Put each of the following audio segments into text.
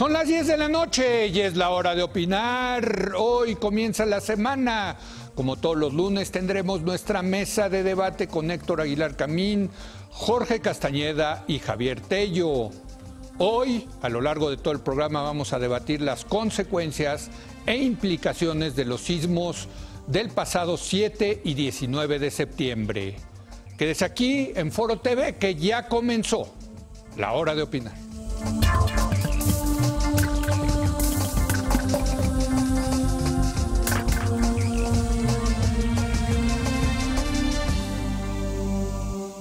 Son las 10 de la noche y es la hora de opinar. Hoy comienza la semana. Como todos los lunes tendremos nuestra mesa de debate con Héctor Aguilar Camín, Jorge Castañeda y Javier Tello. Hoy, a lo largo de todo el programa, vamos a debatir las consecuencias e implicaciones de los sismos del pasado 7 y 19 de septiembre. Quédese aquí en Foro TV, que ya comenzó la hora de opinar.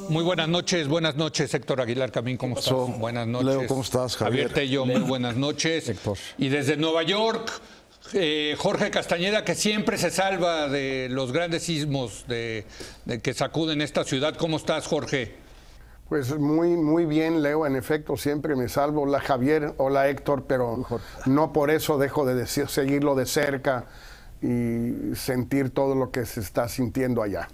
Muy buenas noches, Héctor Aguilar Camín, ¿cómo estás? Buenas noches. Leo, ¿cómo estás, Javier? Javier Tello, muy buenas noches. Héctor. Y desde Nueva York, Jorge Castañeda, que siempre se salva de los grandes sismos de que sacuden esta ciudad. ¿Cómo estás, Jorge? Pues muy bien, Leo. En efecto, siempre me salvo. Hola, Javier. Hola, Héctor. Pero no por eso dejo de seguirlo de cerca y sentir todo lo que se está sintiendo allá.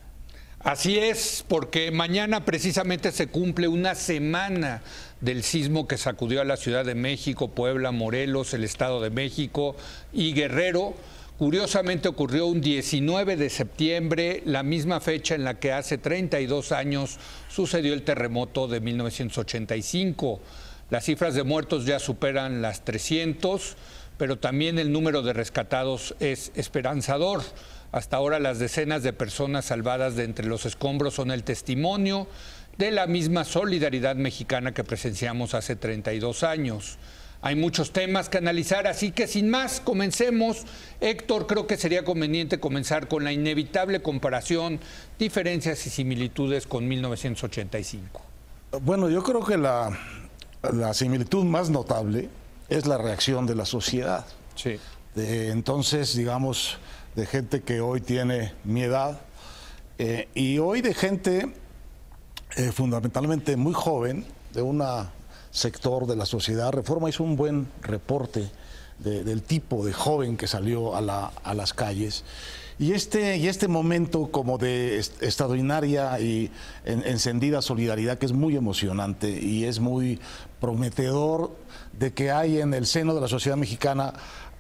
Así es, porque mañana precisamente se cumple una semana del sismo que sacudió a la Ciudad de México, Puebla, Morelos, el Estado de México y Guerrero. Curiosamente ocurrió un 19 de septiembre, la misma fecha en la que hace 32 años sucedió el terremoto de 1985. Las cifras de muertos ya superan las 300, pero también el número de rescatados es esperanzador. Hasta ahora las decenas de personas salvadas de entre los escombros son el testimonio de la misma solidaridad mexicana que presenciamos hace 32 años. Hay muchos temas que analizar, así que sin más, comencemos. Héctor, creo que sería conveniente comenzar con la inevitable comparación, diferencias y similitudes con 1985. Bueno, yo creo que la similitud más notable es la reacción de la sociedad. Sí. Entonces, digamos, de gente que hoy tiene mi edad y hoy de gente fundamentalmente muy joven, de un sector de la sociedad. Reforma hizo un buen reporte del tipo de joven que salió a las calles. Y este momento como de extraordinaria y encendida solidaridad, que es muy emocionante y es muy prometedor de que hay en el seno de la sociedad mexicana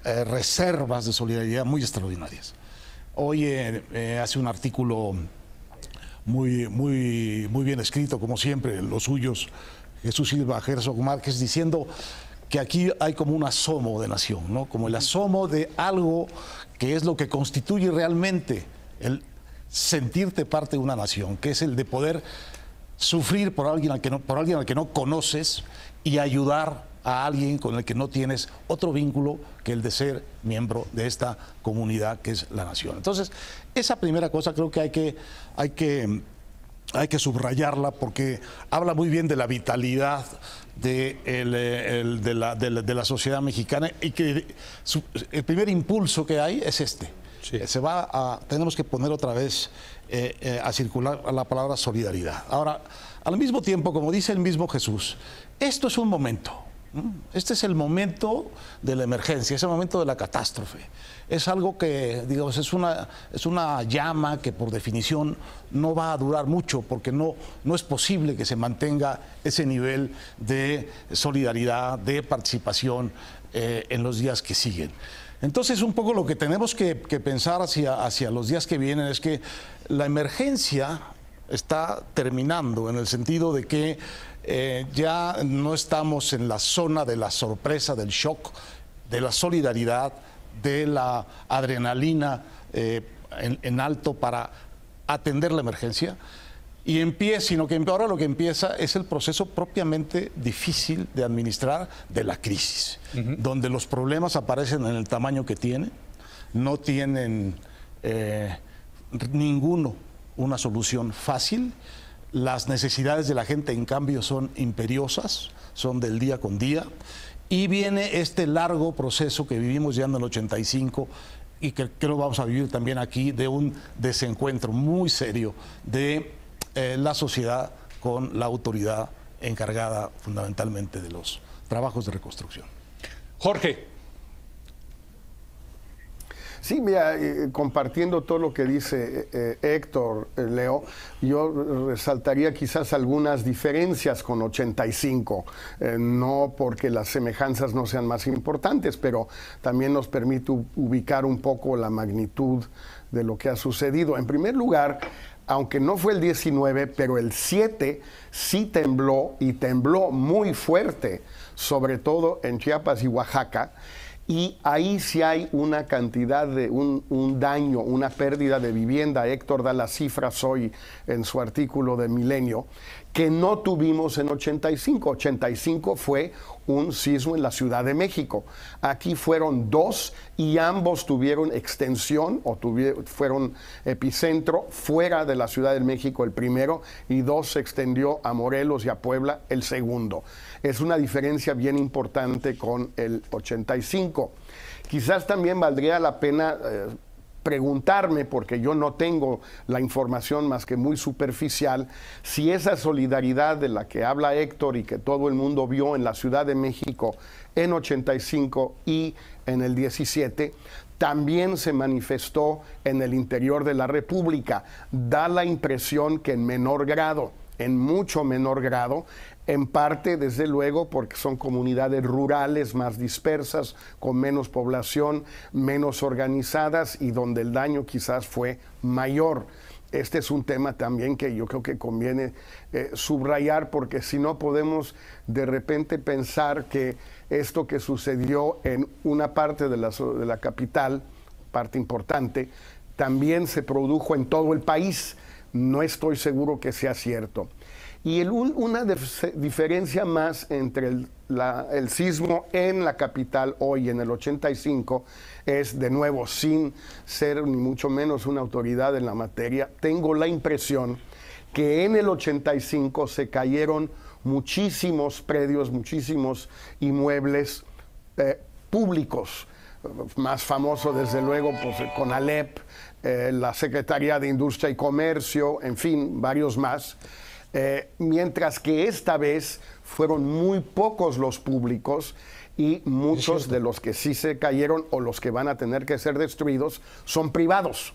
reservas de solidaridad muy extraordinarias. Hoy hace un artículo muy bien escrito, como siempre, los suyos, Jesús Silva Herzog Márquez, diciendo que aquí hay como un asomo de nación, ¿no? Como el asomo de algo que es lo que constituye realmente el sentirte parte de una nación, que es el de poder sufrir por alguien al que no conoces y ayudar a alguien con el que no tienes otro vínculo que el de ser miembro de esta comunidad que es la nación. Entonces, esa primera cosa creo que hay que subrayarla, porque habla muy bien de la vitalidad de la sociedad mexicana, y que el primer impulso que hay es este. Sí. Tenemos que poner otra vez a circular la palabra solidaridad. Ahora, al mismo tiempo, como dice el mismo Jesús, esto es un momento. Este es el momento de la emergencia, es el momento de la catástrofe. Es algo que, digamos, es una llama que por definición no va a durar mucho, porque no es posible que se mantenga ese nivel de solidaridad, de participación en los días que siguen. Entonces, un poco lo que tenemos que pensar hacia los días que vienen es que la emergencia está terminando, en el sentido de que ya no estamos en la zona de la sorpresa, del shock, de la solidaridad, de la adrenalina en alto para atender la emergencia, sino que ahora lo que empieza es el proceso propiamente difícil de administrar de la crisis, donde los problemas aparecen en el tamaño que tienen, no tienen ninguno una solución fácil. Las necesidades de la gente, en cambio, son imperiosas, son del día con día, y viene este largo proceso que vivimos ya en el 85 y que creo vamos a vivir también aquí, de un desencuentro muy serio de la sociedad con la autoridad encargada fundamentalmente de los trabajos de reconstrucción. Jorge. Sí, mira, compartiendo todo lo que dice Héctor, Leo, yo resaltaría quizás algunas diferencias con 85, no porque las semejanzas no sean más importantes, pero también nos permite ubicar un poco la magnitud de lo que ha sucedido. En primer lugar, aunque no fue el 19, pero el 7 sí tembló, y tembló muy fuerte, sobre todo en Chiapas y Oaxaca, y ahí sí hay una cantidad de un daño, una pérdida de vivienda. Héctor da las cifras hoy en su artículo de Milenio, que no tuvimos en 85. 85 fue un sismo en la Ciudad de México. Aquí fueron 2 y ambos tuvieron extensión o fueron epicentro fuera de la Ciudad de México el primero, y 2 se extendió a Morelos y a Puebla el segundo. Es una diferencia bien importante con el 85. Quizás también valdría la pena preguntarme, porque yo no tengo la información más que muy superficial, si esa solidaridad de la que habla Héctor y que todo el mundo vio en la Ciudad de México en 85 y en el 17, también se manifestó en el interior de la República. Da la impresión que en menor grado, en mucho menor grado, en parte, desde luego, porque son comunidades rurales más dispersas, con menos población, menos organizadas, y donde el daño quizás fue mayor. Este es un tema también que yo creo que conviene subrayar, porque si no podemos de repente pensar que esto que sucedió en una parte de la capital, parte importante, también se produjo en todo el país. No estoy seguro que sea cierto. Y una diferencia más entre el sismo en la capital hoy, en el 85, es, de nuevo, sin ser ni mucho menos una autoridad en la materia, tengo la impresión que en el 85 se cayeron muchísimos predios, muchísimos inmuebles públicos. Más famoso, desde luego, pues, Conalep, la Secretaría de Industria y Comercio, en fin, varios más. Mientras que esta vez fueron muy pocos los públicos, y muchos de los que sí se cayeron o los que van a tener que ser destruidos son privados.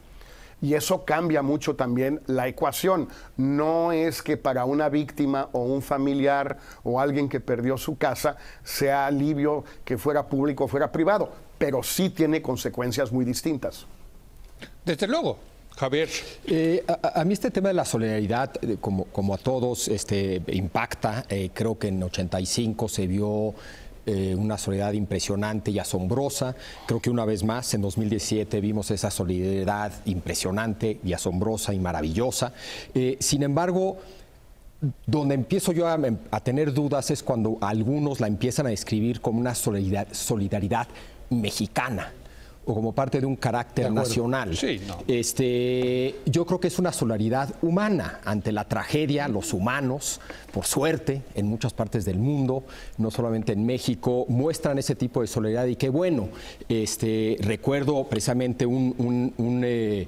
Y eso cambia mucho también la ecuación. No es que para una víctima o un familiar o alguien que perdió su casa sea alivio que fuera público o fuera privado, pero sí tiene consecuencias muy distintas. Desde luego. Javier. A mí este tema de la solidaridad, como a todos, impacta. Creo que en 85 se vio una solidaridad impresionante y asombrosa. Creo que una vez más en 2017 vimos esa solidaridad impresionante y asombrosa y maravillosa. Sin embargo, donde empiezo yo a tener dudas es cuando algunos la empiezan a describir como una solidaridad mexicana, o como parte de un carácter nacional. Sí, no. Yo creo que es una solidaridad humana ante la tragedia. Los humanos, por suerte, en muchas partes del mundo, no solamente en México, muestran ese tipo de solidaridad, y qué bueno. Recuerdo precisamente un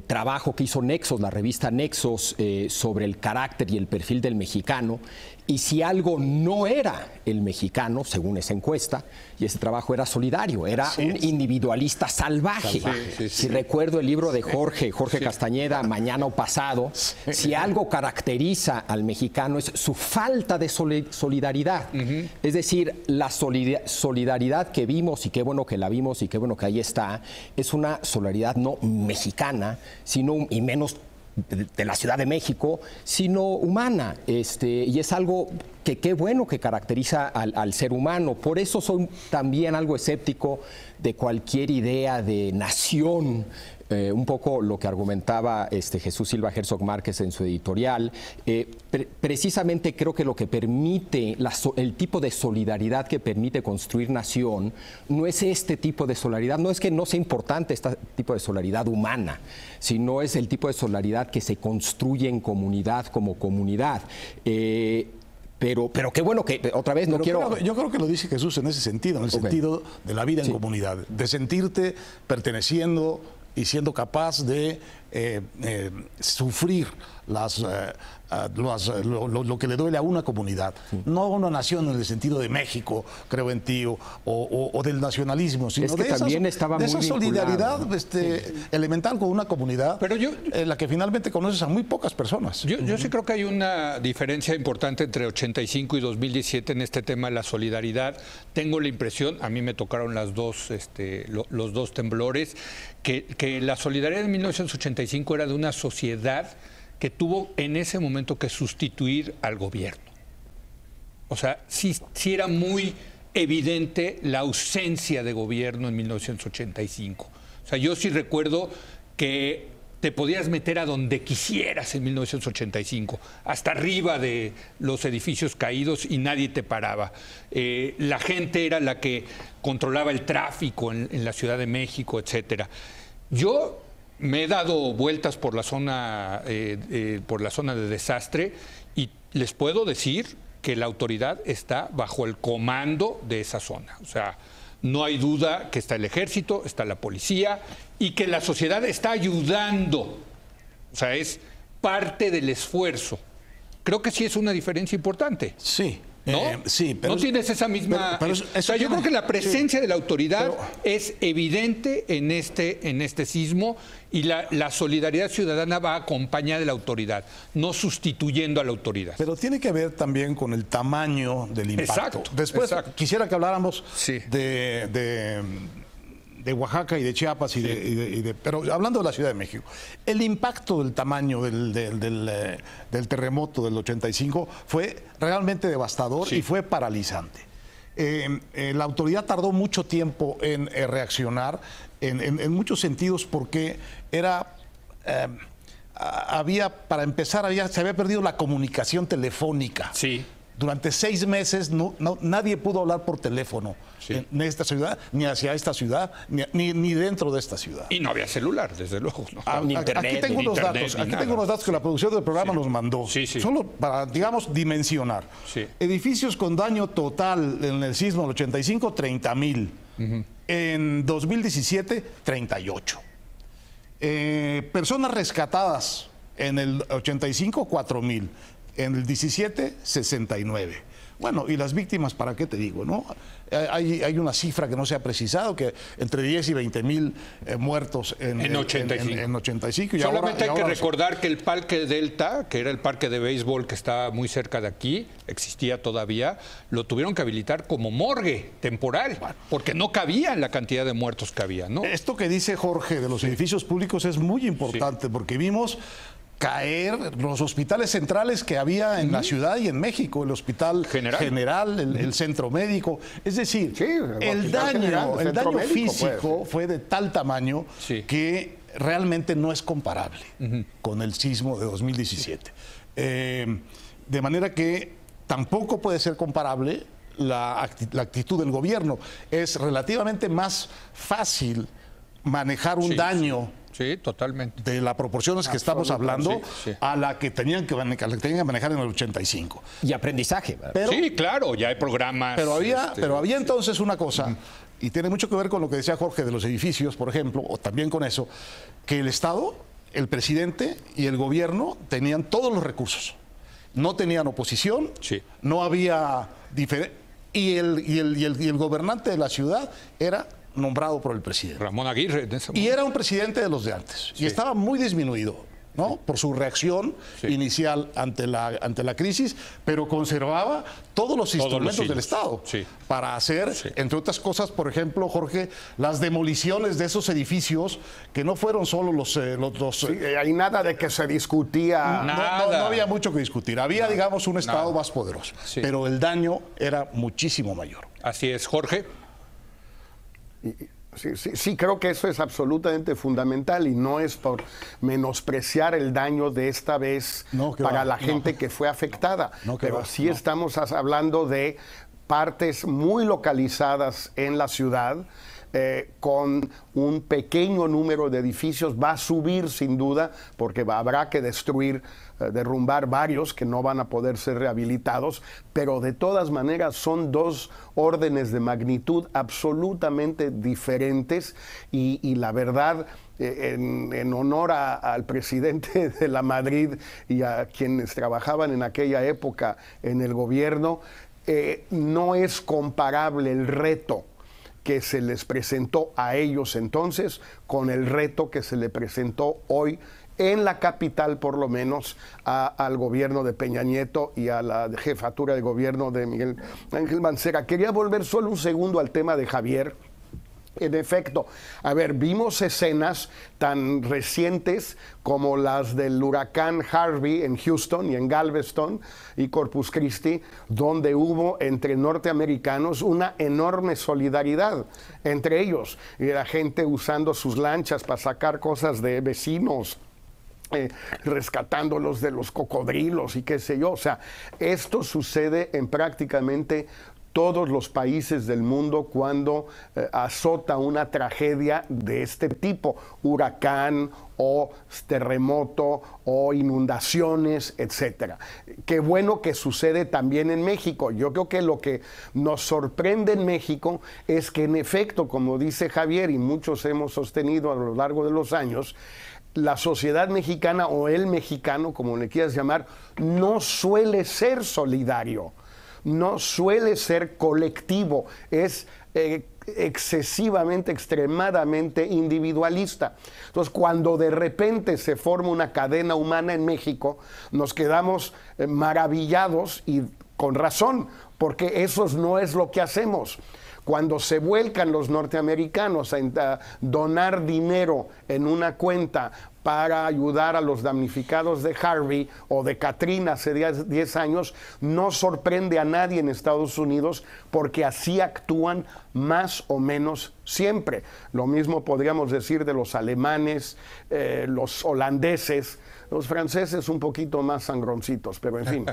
trabajo que hizo Nexos, la revista Nexos, sobre el carácter y el perfil del mexicano, y si algo no era el mexicano, según esa encuesta, y ese trabajo era solidario, era un individualista salvaje. Si recuerdo el libro de Jorge Castañeda, Mañana o Pasado, si algo caracteriza al mexicano es su falta de solidaridad. Es decir, la solidaridad que vimos, y qué bueno que la vimos y qué bueno que ahí está, es una solidaridad no mexicana, sino, y menos de la Ciudad de México, sino humana, y es algo que qué bueno que caracteriza al ser humano. Por eso soy también algo escéptico de cualquier idea de nación, un poco lo que argumentaba Jesús Silva Herzog Márquez en su editorial. Precisamente creo que lo que permite, el tipo de solidaridad que permite construir nación, no es este tipo de solidaridad, no es que no sea importante este tipo de solidaridad humana, sino es el tipo de solidaridad que se construye en comunidad como comunidad. Pero qué bueno que, otra vez, yo creo que lo dice Jesús en ese sentido, en el sentido de la vida en comunidad, de sentirte perteneciendo y siendo capaz de sufrir lo que le duele a una comunidad, no a una nación en el sentido de México, creo en ti, o del nacionalismo, sino es que de también estaba de muy esa solidaridad vinculado, elemental con una comunidad, Pero en la que finalmente conoces a muy pocas personas. Yo sí creo que hay una diferencia importante entre 85 y 2017 en este tema de la solidaridad. Tengo la impresión, a mí me tocaron los dos temblores, que la solidaridad en 1985 era de una sociedad que tuvo en ese momento que sustituir al gobierno. O sea, sí era muy evidente la ausencia de gobierno en 1985. O sea, yo sí recuerdo que te podías meter a donde quisieras en 1985, hasta arriba de los edificios caídos y nadie te paraba. La gente era la que controlaba el tráfico en la Ciudad de México, etcétera. Yo me he dado vueltas por la zona de desastre y les puedo decir que la autoridad está bajo el comando de esa zona. O sea, no hay duda que está el ejército, está la policía y que la sociedad está ayudando. O sea, es parte del esfuerzo. Creo que sí es una diferencia importante. Sí. ¿No? Sí, pero no tienes esa misma... pero o sea, yo creo que la presencia de la autoridad es evidente en este sismo y la solidaridad ciudadana va acompañada de la autoridad, no sustituyendo a la autoridad. Pero tiene que ver también con el tamaño del impacto. Exacto, Después quisiera que habláramos Sí. de Oaxaca y de Chiapas, pero hablando de la Ciudad de México, el impacto del tamaño del terremoto del 85 fue realmente devastador Sí. y fue paralizante. La autoridad tardó mucho tiempo en reaccionar en muchos sentidos porque para empezar, se había perdido la comunicación telefónica. Sí. Durante 6 meses nadie pudo hablar por teléfono en esta ciudad, ni hacia esta ciudad, ni dentro de esta ciudad. Y no había celular, desde luego. ¿No? Ni internet, Aquí tengo ni unos internet, datos, ni aquí nada. tengo unos datos que la producción del programa nos mandó. Sí, sí. Solo para, digamos, dimensionar. Sí. Edificios con daño total en el sismo del 85, 30,000. En 2017, 38. Personas rescatadas en el 85, 4,000. En el 17, 69. Bueno, y las víctimas, ¿para qué te digo? ¿No? Hay una cifra que no se ha precisado, que entre 10 y 20,000 muertos en 85. En 85 y Solamente hay que ahora recordar que el Parque Delta, que era el parque de béisbol que está muy cerca de aquí, existía todavía, lo tuvieron que habilitar como morgue temporal, porque no cabía la cantidad de muertos que había, ¿no? Esto que dice Jorge de los edificios públicos es muy importante, porque vimos caer los hospitales centrales que había en la ciudad y en México, el Hospital General, el Centro Médico. Es decir, Sí, el daño físico fue de tal tamaño que realmente no es comparable con el sismo de 2017. De manera que tampoco puede ser comparable la actitud del gobierno. Es relativamente más fácil manejar un daño. Sí, totalmente. De las proporciones que estamos hablando a la que tenían que manejar en el 85. Y aprendizaje. Pero, sí, claro, ya hay programas. Pero había entonces una cosa, y tiene mucho que ver con lo que decía Jorge de los edificios, por ejemplo, o también con eso, que el Estado, el presidente y el gobierno tenían todos los recursos. No tenían oposición, no había y el gobernante de la ciudad era nombrado por el presidente. Ramón Aguirre. Y era un presidente de los de antes. Y estaba muy disminuido, ¿no? Por su reacción inicial ante la crisis, pero conservaba todos los instrumentos del Estado para hacer, entre otras cosas, por ejemplo, Jorge, las demoliciones de esos edificios que no fueron solo los hay nada de que se discutía. No había mucho que discutir. Había, digamos, un Estado más poderoso. Pero el daño era muchísimo mayor. Así es, Jorge. Sí, creo que eso es absolutamente fundamental y no es por menospreciar el daño de esta vez para la gente que fue afectada. Pero sí estamos hablando de partes muy localizadas en la ciudad con un pequeño número de edificios. Va a subir sin duda, porque habrá que destruir, derrumbar varios que no van a poder ser rehabilitados, pero de todas maneras son dos órdenes de magnitud absolutamente diferentes y la verdad, en honor al presidente de la Madrid y a quienes trabajaban en aquella época en el gobierno, no es comparable el reto que se les presentó a ellos entonces con el reto que se le presentó hoy en la capital, por lo menos, al gobierno de Peña Nieto y a la jefatura de gobierno de Miguel Ángel Mancera. Quería volver solo un segundo al tema de Javier. En efecto, a ver, vimos escenas tan recientes como las del huracán Harvey en Houston y en Galveston y Corpus Christi, donde hubo entre norteamericanos una enorme solidaridad entre ellos, y la gente usando sus lanchas para sacar cosas de vecinos, rescatándolos de los cocodrilos y qué sé yo. O sea, esto sucede en prácticamente todos los países del mundo cuando azota una tragedia de este tipo, huracán o terremoto o inundaciones, etcétera. Qué bueno que sucede también en México. Yo creo que lo que nos sorprende en México es que en efecto, como dice Javier y muchos hemos sostenido a lo largo de los años, la sociedad mexicana o el mexicano, como le quieras llamar, no suele ser solidario. No suele ser colectivo, es excesivamente, extremadamente individualista. Entonces, cuando de repente se forma una cadena humana en México, nos quedamos maravillados y con razón, porque eso no es lo que hacemos. Cuando se vuelcan los norteamericanos a donar dinero en una cuenta para ayudar a los damnificados de Harvey o de Katrina hace 10 años, no sorprende a nadie en Estados Unidos porque así actúan más o menos siempre. Lo mismo podríamos decir de los alemanes, los holandeses, los franceses un poquito más sangroncitos, pero en fin.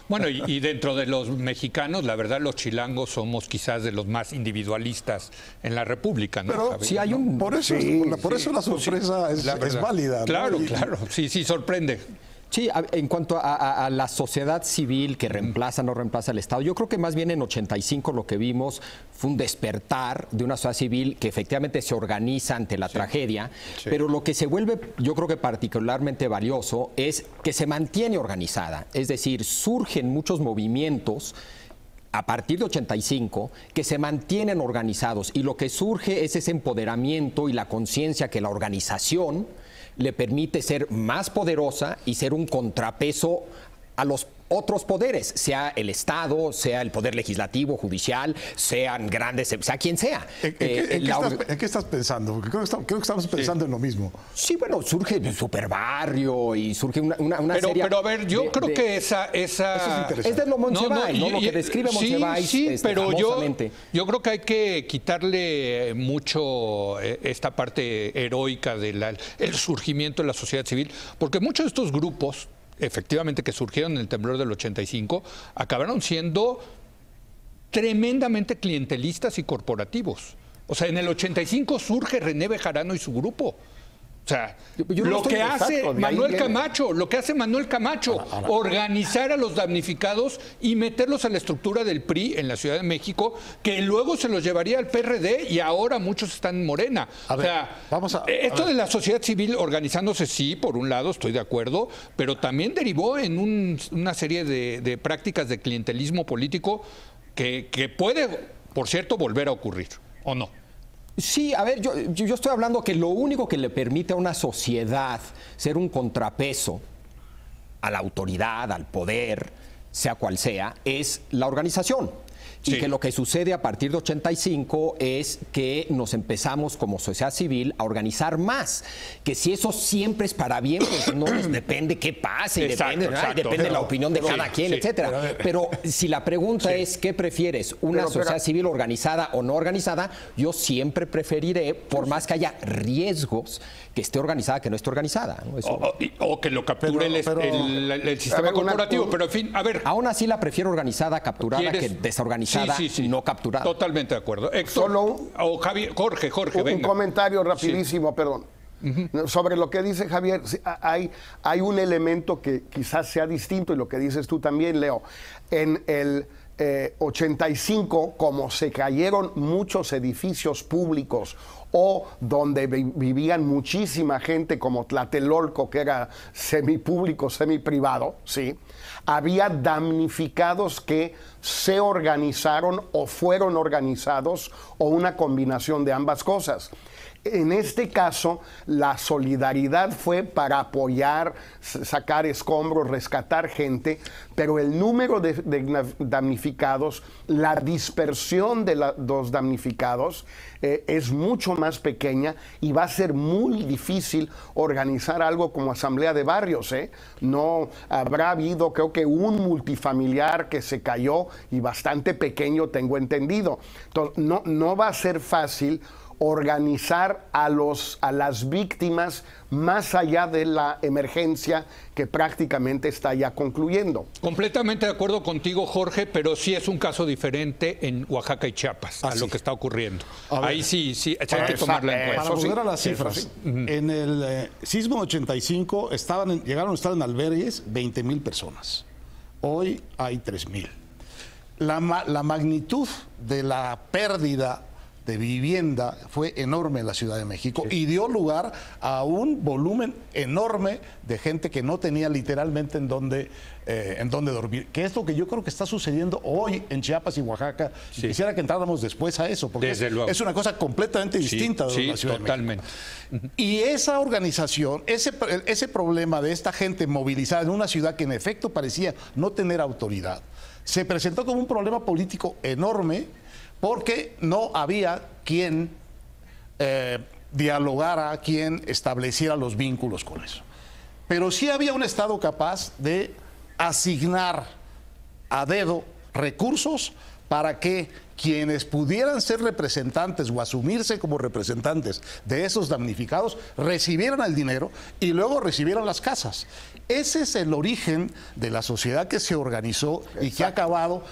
Bueno, y dentro de los mexicanos, la verdad, los chilangos somos quizás de los más individualistas en la República, ¿no? Pero Javier, sí hay un... Por eso, por eso la sorpresa es válida, ¿no? Claro, claro, sí sorprende. Sí, en cuanto a la sociedad civil que reemplaza, no reemplaza al Estado, yo creo que más bien en 85 lo que vimos fue un despertar de una sociedad civil que efectivamente se organiza ante la tragedia, pero lo que se vuelve, yo creo que particularmente valioso, es que se mantiene organizada, es decir, surgen muchos movimientos a partir de 85, que se mantienen organizados y lo que surge es ese empoderamiento y la conciencia que la organización le permite ser más poderosa y ser un contrapeso a los otros poderes, sea el Estado, sea el poder legislativo, judicial, sean grandes, sea quien sea. ¿En qué estás pensando? Porque creo que estamos pensando en lo mismo. Sí, bueno, surge el superbarrio y surge una serie... Pero a ver, yo creo que esa es interesante. Es de lo Monsiváis, ¿no? Lo que describe Monsiváis. Sí, pero yo creo que hay que quitarle mucho esta parte heroica del surgimiento de la sociedad civil, porque muchos de estos grupos efectivamente que surgieron en el temblor del 85, acabaron siendo tremendamente clientelistas y corporativos. O sea, en el 85 surge René Bejarano y su grupo. O sea, lo que hace Manuel Camacho, organizar a los damnificados y meterlos a la estructura del PRI en la Ciudad de México, que luego se los llevaría al PRD y ahora muchos están en Morena. Esto de la sociedad civil organizándose, sí, por un lado estoy de acuerdo, pero también derivó en una serie de prácticas de clientelismo político que puede, por cierto, volver a ocurrir, ¿o no? Sí, a ver, yo estoy hablando que lo único que le permite a una sociedad ser un contrapeso a la autoridad, al poder, sea cual sea, es la organización. Y que lo que sucede a partir de 85 es que nos empezamos como sociedad civil a organizar más. Que si eso siempre es para bien, pues no nos depende qué pase, depende de la opinión de cada quien, etcétera. Pero si la pregunta es ¿qué prefieres? ¿Una sociedad civil organizada o no organizada? Yo siempre preferiré, por más que haya riesgos, que esté organizada que no esté organizada, ¿no? O que lo capture el sistema corporativo. Pero en fin, a ver. Aún así la prefiero organizada, capturada, que desorganizada. organizada no capturada. Totalmente de acuerdo. Héctor, Solo o Javier, Jorge, un venga. comentario rapidísimo, perdón. Sobre lo que dice Javier, sí, hay un elemento que quizás sea distinto y lo que dices tú también, Leo. En el 85, como se cayeron muchos edificios públicos o donde vivían muchísima gente como Tlatelolco, que era semipúblico, semiprivado, ¿sí? Había damnificados que se organizaron o fueron organizados o una combinación de ambas cosas. En este caso, la solidaridad fue para apoyar, sacar escombros, rescatar gente, pero el número de damnificados, la dispersión de los damnificados es mucho más pequeña y va a ser muy difícil organizar algo como asamblea de barrios. No habrá habido, creo que un multifamiliar que se cayó y bastante pequeño, tengo entendido. Entonces, no va a ser fácil organizar a las víctimas más allá de la emergencia que prácticamente está ya concluyendo. Completamente de acuerdo contigo, Jorge, pero sí es un caso diferente en Oaxaca y Chiapas, a lo que está ocurriendo. Ahí sí hay que tomarla en cuenta. Para volver a las cifras, en el sismo 85 llegaron a estar en albergues 20,000 personas. Hoy hay 3,000. La magnitud de la pérdida de vivienda fue enorme en la Ciudad de México y dio lugar a un volumen enorme de gente que no tenía literalmente en dónde dormir, que es lo que yo creo que está sucediendo hoy en Chiapas y Oaxaca. Quisiera que entráramos después a eso, porque es una cosa completamente distinta de la Ciudad de México. Y esa organización, ese problema de esta gente movilizada en una ciudad que en efecto parecía no tener autoridad, se presentó como un problema político enorme, porque no había quien dialogara, quien estableciera los vínculos con eso. Pero sí había un Estado capaz de asignar a dedo recursos para que quienes pudieran ser representantes o asumirse como representantes de esos damnificados recibieran el dinero y luego recibieran las casas. Ese es el origen de la sociedad que se organizó y que ha acabado.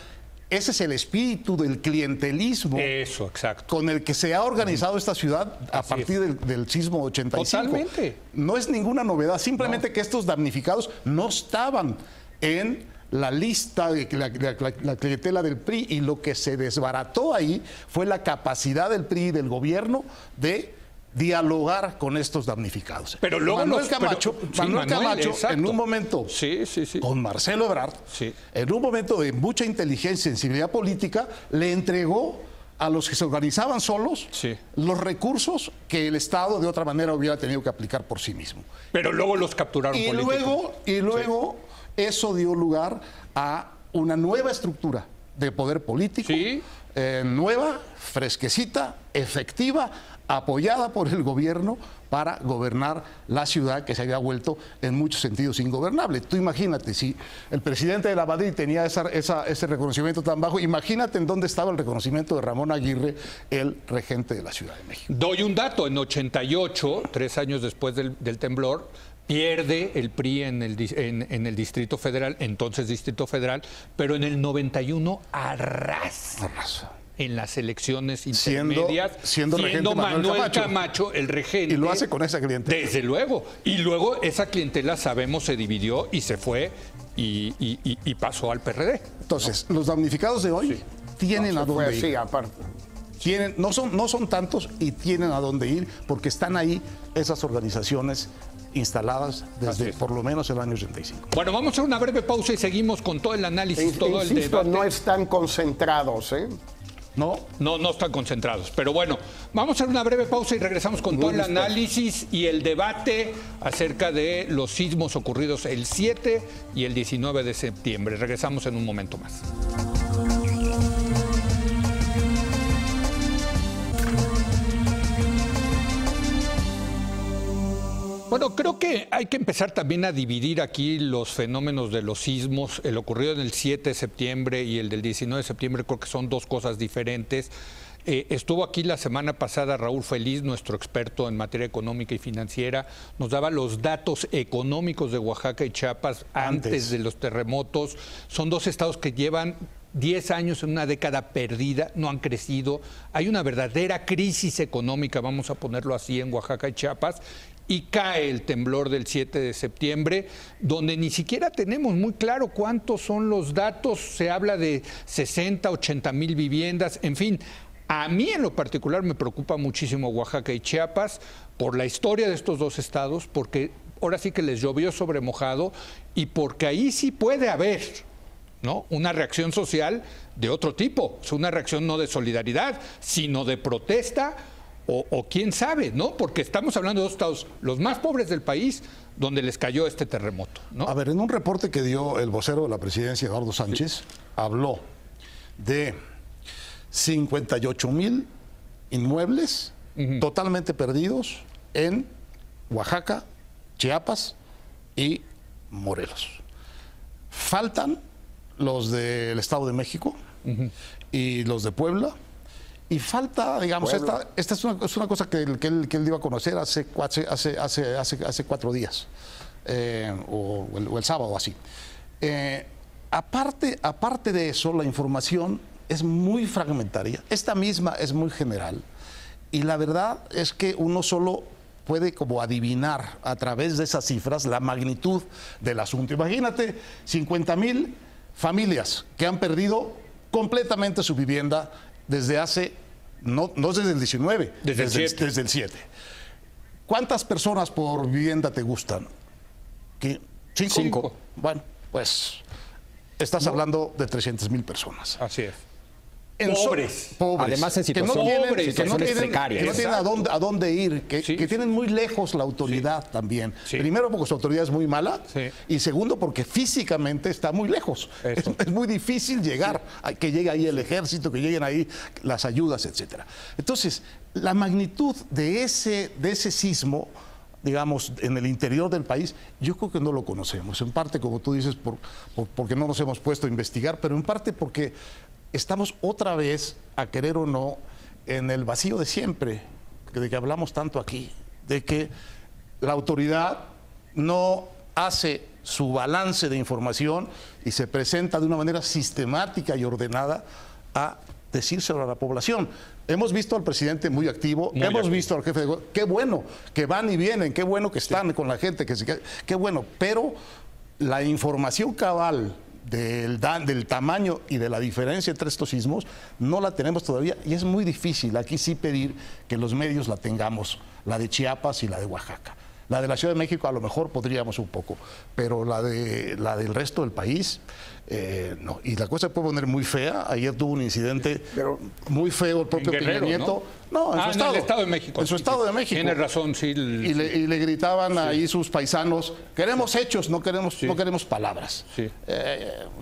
Ese es el espíritu del clientelismo con el que se ha organizado esta ciudad a partir del sismo 85. Totalmente. No es ninguna novedad, simplemente que estos damnificados no estaban en la lista de la clientela del PRI, y lo que se desbarató ahí fue la capacidad del PRI y del gobierno de dialogar con estos damnificados. Pero luego Manuel Camacho, en un momento con Marcelo Ebrard, en un momento de mucha inteligencia y sensibilidad política, le entregó a los que se organizaban solos los recursos que el Estado de otra manera hubiera tenido que aplicar por sí mismo. Pero luego los capturaron políticos. Y luego eso dio lugar a una nueva estructura de poder político, nueva, fresquecita, efectiva, apoyada por el gobierno para gobernar la ciudad que se había vuelto en muchos sentidos ingobernable. Tú imagínate, si el presidente de la Madrid tenía ese reconocimiento tan bajo, imagínate en dónde estaba el reconocimiento de Ramón Aguirre, el regente de la Ciudad de México. Doy un dato, en 88, 3 años después del temblor, pierde el PRI en el Distrito Federal, entonces Distrito Federal, pero en el 91 arrasa en las elecciones intermedias, siendo Manuel Camacho el regente. Y lo hace con esa clientela. Desde luego. Y luego esa clientela, sabemos, se dividió y se fue y pasó al PRD. Entonces, los damnificados de hoy tienen a dónde ir. Aparte. No son tantos y tienen a dónde ir, porque están ahí esas organizaciones instaladas desde por lo menos el año 85. Bueno, vamos a hacer una breve pausa y seguimos con todo el análisis, todo el debate. No están concentrados, No están concentrados. Pero bueno, vamos a hacer una breve pausa y regresamos con todo el análisis y el debate acerca de los sismos ocurridos el 7 y el 19 de septiembre. Regresamos en un momento más. Bueno, creo que hay que empezar también a dividir aquí los fenómenos de los sismos. El ocurrido en el 7 de septiembre y el del 19 de septiembre creo que son dos cosas diferentes. Estuvo aquí la semana pasada Raúl Feliz, nuestro experto en materia económica y financiera. Nos daba los datos económicos de Oaxaca y Chiapas antes de los terremotos. Son dos estados que llevan 10 años en una década perdida, no han crecido. Hay una verdadera crisis económica, vamos a ponerlo así, en Oaxaca y Chiapas. Y cae el temblor del 7 de septiembre, donde ni siquiera tenemos muy claro cuántos son los datos. Se habla de 60, 80 mil viviendas, en fin. A mí en lo particular me preocupa muchísimo Oaxaca y Chiapas por la historia de estos dos estados, porque ahora sí que les llovió sobre mojado y porque ahí sí puede haber, ¿no?, una reacción social de otro tipo. Es una reacción no de solidaridad, sino de protesta. O quién sabe, ¿no? Porque estamos hablando de dos estados, los más pobres del país, donde les cayó este terremoto, ¿no? A ver, en un reporte que dio el vocero de la presidencia, Eduardo Sánchez, habló de 58,000 inmuebles totalmente perdidos en Oaxaca, Chiapas y Morelos. Faltan los del Estado de México y los de Puebla. Y falta, digamos, esta es una cosa que él dio a conocer hace 4 días, o el sábado así. Aparte de eso, la información es muy fragmentaria. Esta misma es muy general. Y la verdad es que uno solo puede como adivinar a través de esas cifras la magnitud del asunto. Imagínate 50,000 familias que han perdido completamente su vivienda desde hace, no desde el 19, desde el 7. ¿Cuántas personas por vivienda te gustan? ¿Cinco? Bueno, pues estás hablando de 300,000 personas. Así es. Pobres. Además en situaciones precarias. Que no tienen a dónde ir, que tienen muy lejos la autoridad también. Primero porque su autoridad es muy mala y segundo porque físicamente está muy lejos. Es muy difícil llegar, que llegue ahí el ejército, que lleguen ahí las ayudas, etcétera. Entonces, la magnitud de ese sismo, digamos, en el interior del país, yo creo que no lo conocemos. En parte, como tú dices, porque no nos hemos puesto a investigar, pero en parte porque estamos otra vez, a querer o no, en el vacío de siempre, de que hablamos tanto aquí, de que la autoridad no hace su balance de información y se presenta de una manera sistemática y ordenada a decírselo a la población. Hemos visto al presidente muy activo, hemos visto al jefe de gobierno, qué bueno que van y vienen, qué bueno que están con la gente, qué bueno, pero la información cabal del tamaño y de la diferencia entre estos sismos no la tenemos todavía y es muy difícil aquí sí pedir que los medios la tengamos, la de Chiapas y la de Oaxaca. La de la Ciudad de México a lo mejor podríamos un poco, pero la del resto del país, no. Y la cosa se puede poner muy fea. Ayer tuvo un incidente muy feo el propio Peña Nieto. No, en su estado. En el Estado de México. En su Estado de México. Tiene razón, sí. Y le gritaban ahí sus paisanos, queremos hechos, no queremos palabras. Sí.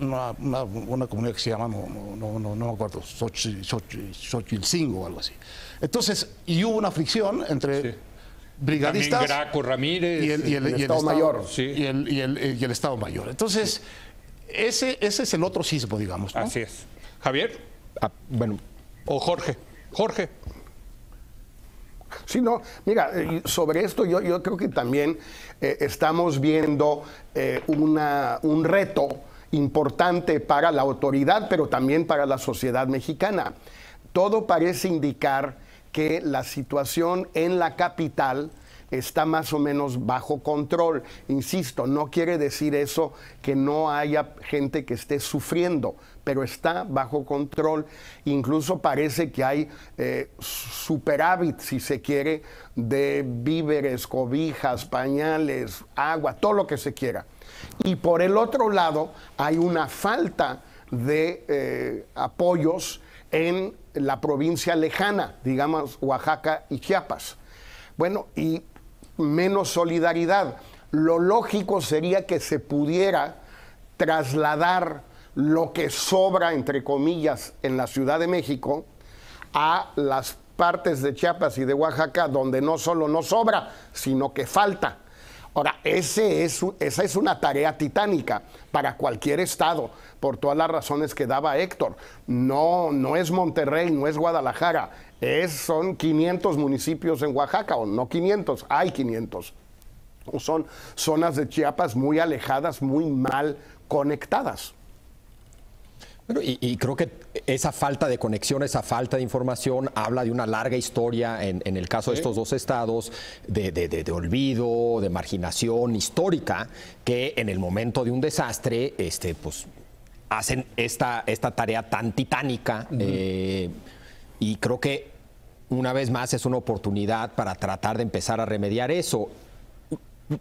Una comunidad que se llama, no me acuerdo, Xochilcingo o algo así. Entonces, y hubo una fricción entre brigadistas Graco Ramírez y el Estado Mayor. Y el Estado Mayor. Entonces, ese es el otro sismo, digamos, ¿no? Así es. Javier. Bueno. O Jorge. Sí, no, mira, sobre esto yo creo que también estamos viendo un reto importante para la autoridad, pero también para la sociedad mexicana. Todo parece indicar que la situación en la capital está más o menos bajo control. Insisto, no quiere decir eso que no haya gente que esté sufriendo, pero está bajo control. Incluso parece que hay superávit, si se quiere, de víveres, cobijas, pañales, agua, todo lo que se quiera. Y por el otro lado, hay una falta de apoyos en la provincia lejana, digamos Oaxaca y Chiapas. Bueno, y menos solidaridad. Lo lógico sería que se pudiera trasladar lo que sobra, entre comillas, en la Ciudad de México a las partes de Chiapas y de Oaxaca donde no solo no sobra, sino que falta. Ahora, esa es una tarea titánica para cualquier estado, por todas las razones que daba Héctor. No es Monterrey, no es Guadalajara, son 500 municipios en Oaxaca, o no 500, hay 500. Son zonas de Chiapas muy alejadas, muy mal conectadas. Bueno, y creo que esa falta de conexión, esa falta de información habla de una larga historia en el caso de estos dos estados de olvido, de marginación histórica, que en el momento de un desastre pues hacen esta tarea tan titánica. Y creo que una vez más es una oportunidad para tratar de empezar a remediar eso.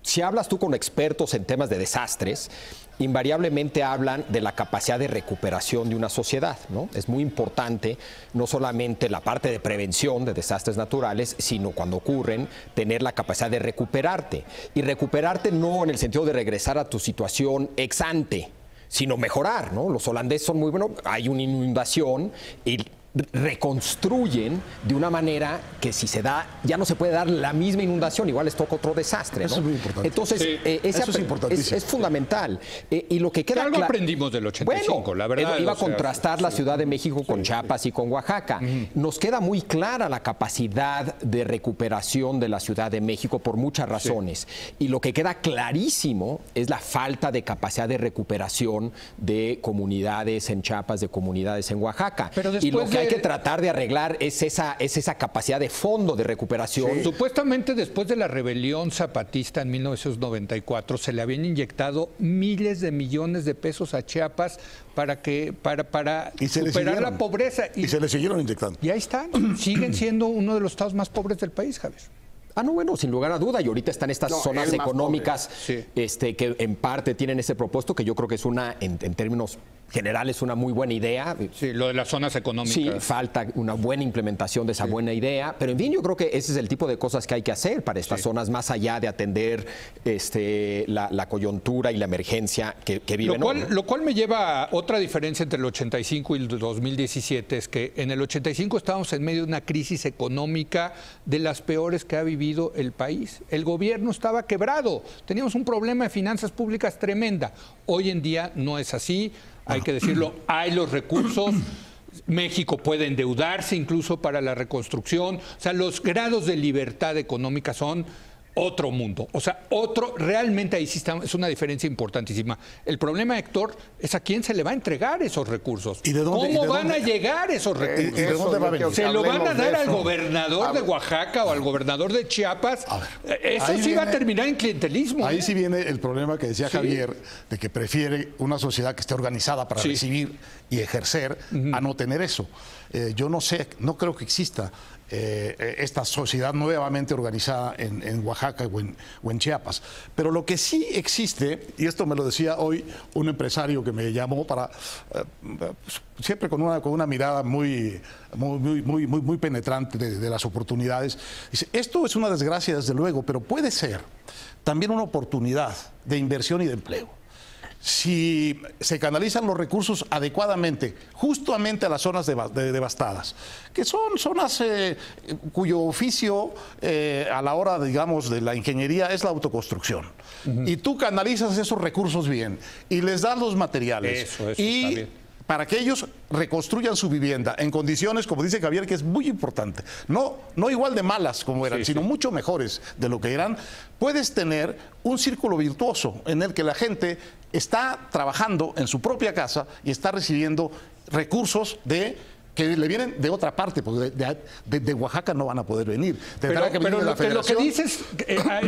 Si hablas tú con expertos en temas de desastres, invariablemente hablan de la capacidad de recuperación de una sociedad, ¿no? Es muy importante no solamente la parte de prevención de desastres naturales, sino cuando ocurren, tener la capacidad de recuperarte. Y recuperarte no en el sentido de regresar a tu situación ex ante, sino mejorar, ¿no? Los holandeses son muy buenos, hay una inundación y reconstruyen de una manera que si se da, ya no se puede dar la misma inundación, igual les toca otro desastre, ¿no? Eso es muy importante. Entonces, Sí, eso es importantísimo. Es fundamental. Y lo que queda algo aprendimos del 85, bueno, la verdad. Iba a contrastar la Ciudad de México con Chiapas y con Oaxaca. Nos queda muy clara la capacidad de recuperación de la Ciudad de México por muchas razones. Y lo que queda clarísimo es la falta de capacidad de recuperación de comunidades en Chiapas, de comunidades en Oaxaca. Pero y lo que hay de- que tratar de arreglar es esa capacidad de fondo de recuperación. Supuestamente después de la rebelión zapatista en 1994 se le habían inyectado miles de millones de pesos a Chiapas para Y se le superar la siguieron. pobreza. Y se le siguieron inyectando. Y ahí están, siguen siendo uno de los estados más pobres del país, Javier. Ah, no, bueno, sin lugar a duda. Y ahorita están estas No, zonas el más económicas pobre. que en parte tienen ese propósito, que yo creo que es en términos generales, una muy buena idea. Sí, lo de las zonas económicas. Sí, falta una buena implementación de esa buena idea, pero en fin, yo creo que ese es el tipo de cosas que hay que hacer para estas zonas, más allá de atender la coyuntura y la emergencia que viven hoy, ¿no? Lo cual me lleva a otra diferencia entre el 85 y el 2017, es que en el 85 estábamos en medio de una crisis económica de las peores que ha vivido el país. El gobierno estaba quebrado, teníamos un problema de finanzas públicas tremenda. Hoy en día no es así, hay que decirlo, hay los recursos. México puede endeudarse incluso para la reconstrucción. O sea, los grados de libertad económica son otro mundo. O sea, realmente ahí sí es una diferencia importantísima. El problema, Héctor, es a quién se le va a entregar esos recursos. ¿Y de dónde- ¿Cómo y de van dónde- a llegar esos recursos? ¿Y de dónde va a venir? ¿Se lo van a Hablemos de dar al eso. gobernador de Oaxaca o al gobernador de Chiapas? A ver, Eso ahí sí va a viene- terminar en clientelismo. Ahí sí viene el problema que decía Javier, de que prefiere una sociedad que esté organizada para Sí. recibir y ejercer a no tener eso. Yo no sé, no creo que exista esta sociedad nuevamente organizada en Oaxaca o en Chiapas. Pero lo que sí existe, y esto me lo decía hoy un empresario que me llamó para siempre con una mirada muy penetrante de las oportunidades. Dice, esto es una desgracia desde luego, pero puede ser también una oportunidad de inversión y de empleo. Si se canalizan los recursos adecuadamente, justamente a las zonas devastadas, que son zonas cuyo oficio a la hora, digamos, de la ingeniería es la autoconstrucción. Y tú canalizas esos recursos bien y les das los materiales. Eso está y bien. Para que ellos reconstruyan su vivienda en condiciones, como dice Javier, que es muy importante, no igual de malas como eran, sino mucho mejores de lo que eran, puedes tener un círculo virtuoso en el que la gente está trabajando en su propia casa y está recibiendo recursos que le vienen de otra parte, porque de Oaxaca no van a poder venir. Tendrá que venir Pero de la lo que Federación. dices,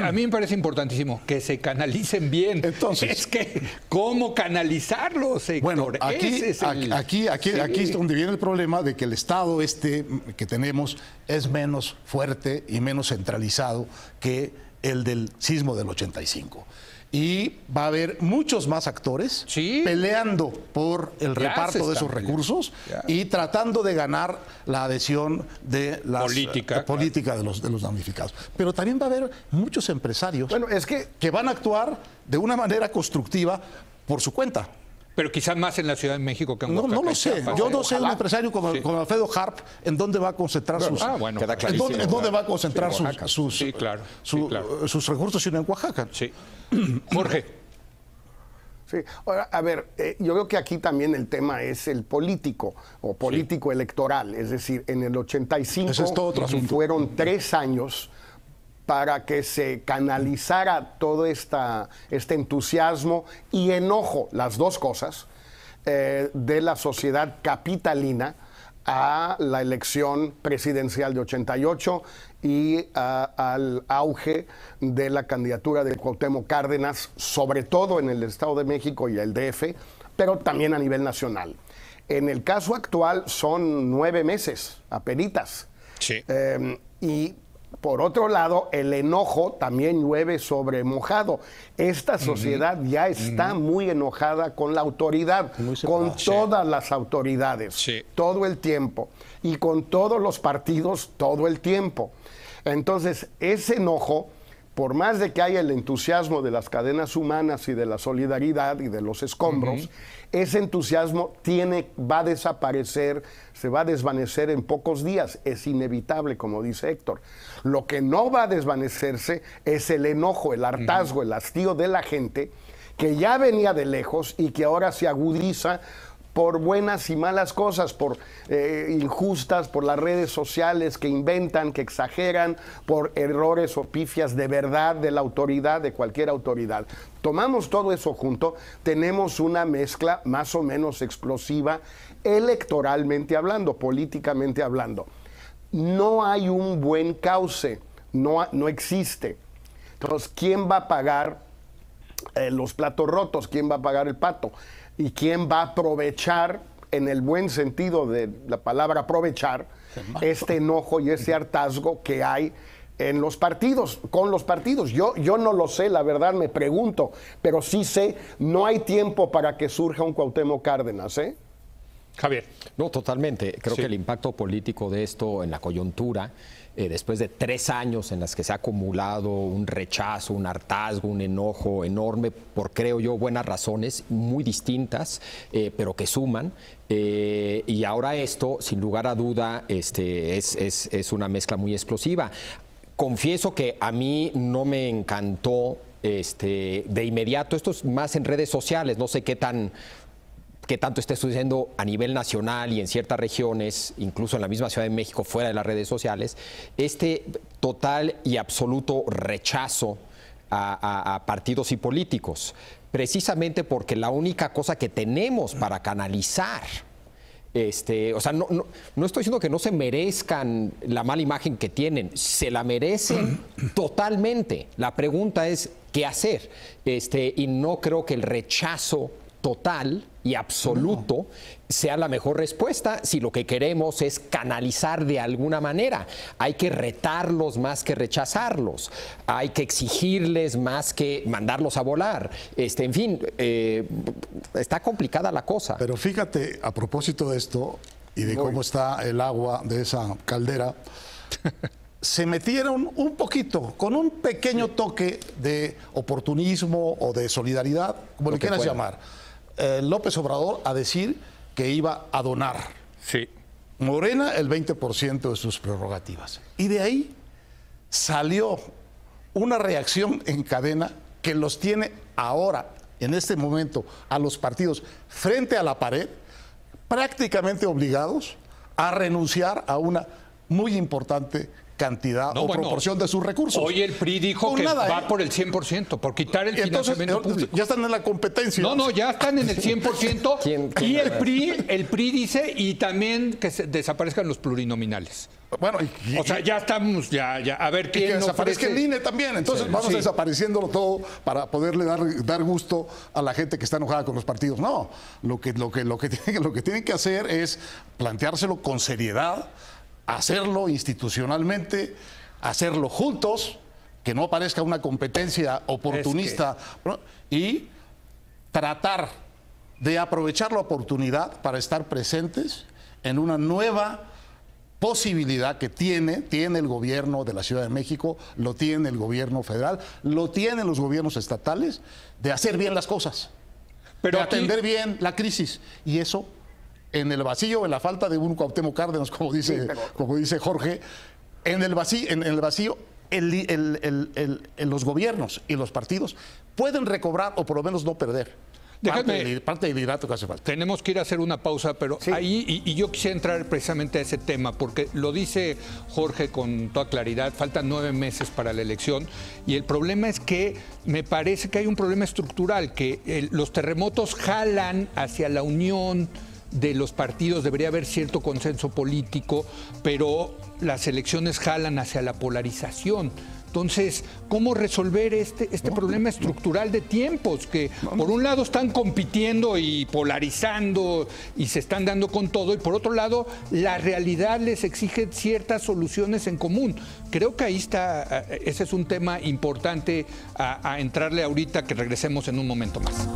a mí me parece importantísimo, que se canalicen bien. Entonces, es que, ¿cómo canalizarlos, Héctor? Bueno, Ese es el- aquí es donde viene el problema de que el Estado que tenemos es menos fuerte y menos centralizado que el del sismo del 85. Y va a haber muchos más actores peleando por el Ya reparto se de esos están peleando. recursos Ya. y tratando de ganar la adhesión de la Política, de los damnificados. Pero también va a haber muchos empresarios Bueno, es que que van a actuar de una manera constructiva por su cuenta. Pero quizás más en la Ciudad de México que en No, Oaxaca. no lo y sé. Chiapas. Yo no sé un Ojalá. empresario como Alfredo Harp en dónde va a concentrar sus. bueno, Queda en clarísimo. ¿En dónde va a concentrar Sí, Oaxaca. sus Sí, claro. Sí, claro. sus recursos, sino en Oaxaca? Sí. Jorge. sí. Ahora, a ver, yo creo que aquí también el tema es el político o político electoral. Es decir, en el 85 Ese es todo otro asunto. fueron 3 años para que se canalizara todo este entusiasmo y enojo, las dos cosas, de la sociedad capitalina a la elección presidencial de 88 y al auge de la candidatura de Cuauhtémoc Cárdenas, sobre todo en el Estado de México y el DF, pero también a nivel nacional. En el caso actual son 9 meses, apenitas. Sí. Y por otro lado, el enojo también llueve sobre mojado. Esta sociedad ya está muy enojada con la autoridad, con todas las autoridades, todo el tiempo, y con todos los partidos todo el tiempo. Entonces, ese enojo, por más de que haya el entusiasmo de las cadenas humanas y de la solidaridad y de los escombros, ese entusiasmo va a desaparecer, se va a desvanecer en pocos días. Es inevitable, como dice Héctor. Lo que no va a desvanecerse es el enojo, el hartazgo, el hastío de la gente que ya venía de lejos y que ahora se agudiza por buenas y malas cosas, por injustas, por las redes sociales que inventan, que exageran, por errores o pifias de verdad de la autoridad, de cualquier autoridad. Tomamos todo eso junto, tenemos una mezcla más o menos explosiva, electoralmente hablando, políticamente hablando. No hay un buen cauce, no existe. Entonces, ¿quién va a pagar los platos rotos? ¿Quién va a pagar el pato? ¿Y quién va a aprovechar, en el buen sentido de la palabra aprovechar, este enojo y ese hartazgo que hay en los partidos, con los partidos? Yo no lo sé, la verdad me pregunto, pero sí sé, no hay tiempo para que surja un Cuauhtémoc Cárdenas, ¿eh? Javier. No, totalmente. Creo que el impacto político de esto en la coyuntura, después de 3 años en las que se ha acumulado un rechazo, un hartazgo, un enojo enorme, por, creo yo, buenas razones, muy distintas, pero que suman. Y ahora esto, sin lugar a duda, es una mezcla muy explosiva. Confieso que a mí no me encantó de inmediato, esto es más en redes sociales, no sé qué tanto esté sucediendo a nivel nacional y en ciertas regiones, incluso en la misma Ciudad de México, fuera de las redes sociales, este total y absoluto rechazo a partidos y políticos, precisamente porque la única cosa que tenemos para canalizar, o sea, no estoy diciendo que no se merezcan la mala imagen que tienen, se la merecen totalmente. La pregunta es, ¿qué hacer? Y no creo que el rechazo total y absoluto sea la mejor respuesta si lo que queremos es canalizar de alguna manera. Hay que retarlos más que rechazarlos, hay que exigirles más que mandarlos a volar. En fin, está complicada la cosa. Pero fíjate, a propósito de esto y de cómo está el agua de esa caldera, se metieron un poquito, con un pequeño toque de oportunismo o de solidaridad, como le quieras llamar, López Obrador a decir que iba a donar. Sí. Morena el 20% de sus prerrogativas. Y de ahí salió una reacción en cadena que los tiene ahora, en este momento, a los partidos frente a la pared, prácticamente obligados a renunciar a una muy importante cantidad proporción de sus recursos. Hoy el PRI dijo que va por el 100%, por quitar el financiamiento público. Ya están en la competencia. No, ya están en el 100%. Y el PRI dice, y también que desaparezcan los plurinominales. Bueno, o sea, ya estamos, a ver quién que desaparezca ofrece... el INE también. Entonces vamos desapareciéndolo todo para poderle dar gusto a la gente que está enojada con los partidos. No, lo que tienen que hacer es planteárselo con seriedad, hacerlo institucionalmente, hacerlo juntos, que no parezca una competencia oportunista, ¿no? Y tratar de aprovechar la oportunidad para estar presentes en una nueva posibilidad que tiene el gobierno de la Ciudad de México, lo tiene el gobierno federal, lo tienen los gobiernos estatales, de hacer bien las cosas, de atender bien la crisis. Y eso, en el vacío, en la falta de un Cuauhtémoc Cárdenas, como dice Jorge, en el vacío, los gobiernos y los partidos pueden recobrar o por lo menos no perder parte del liderato que hace falta. Tenemos que ir a hacer una pausa, pero Sí. ahí, y yo quisiera entrar precisamente a ese tema, porque lo dice Jorge con toda claridad, faltan 9 meses para la elección, y el problema es que me parece que hay un problema estructural, que los terremotos jalan hacia la unión de los partidos, debería haber cierto consenso político, pero las elecciones jalan hacia la polarización. Entonces, ¿cómo resolver este problema estructural de tiempos? Que por un lado están compitiendo y polarizando y se están dando con todo, y por otro lado la realidad les exige ciertas soluciones en común. Creo que ahí está, ese es un tema importante a entrarle ahorita, que regresemos en un momento más.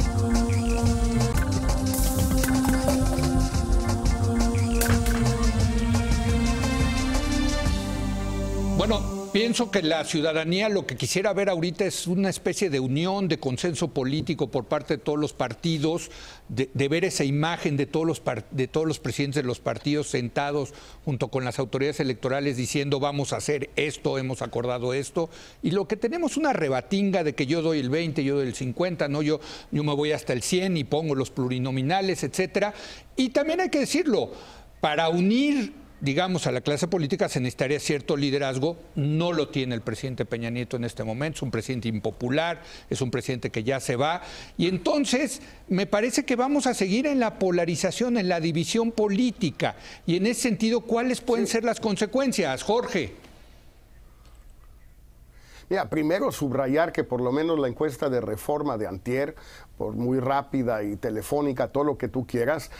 Bueno, pienso que la ciudadanía lo que quisiera ver ahorita es una especie de unión, de consenso político por parte de todos los partidos, de ver esa imagen de todos los presidentes de los partidos sentados junto con las autoridades electorales diciendo vamos a hacer esto, hemos acordado esto, y lo que tenemos una rebatinga de que yo doy el 20, yo doy el 50, no, yo me voy hasta el 100 y pongo los plurinominales, etcétera. Y también hay que decirlo, para unir, digamos, a la clase política se necesitaría cierto liderazgo. No lo tiene el presidente Peña Nieto en este momento, es un presidente impopular, es un presidente que ya se va, y entonces me parece que vamos a seguir en la polarización, en la división política, y en ese sentido, ¿cuáles pueden ser las consecuencias, Jorge? Mira, primero subrayar que por lo menos la encuesta de Reforma de antier, por muy rápida y telefónica, todo lo que tú quieras,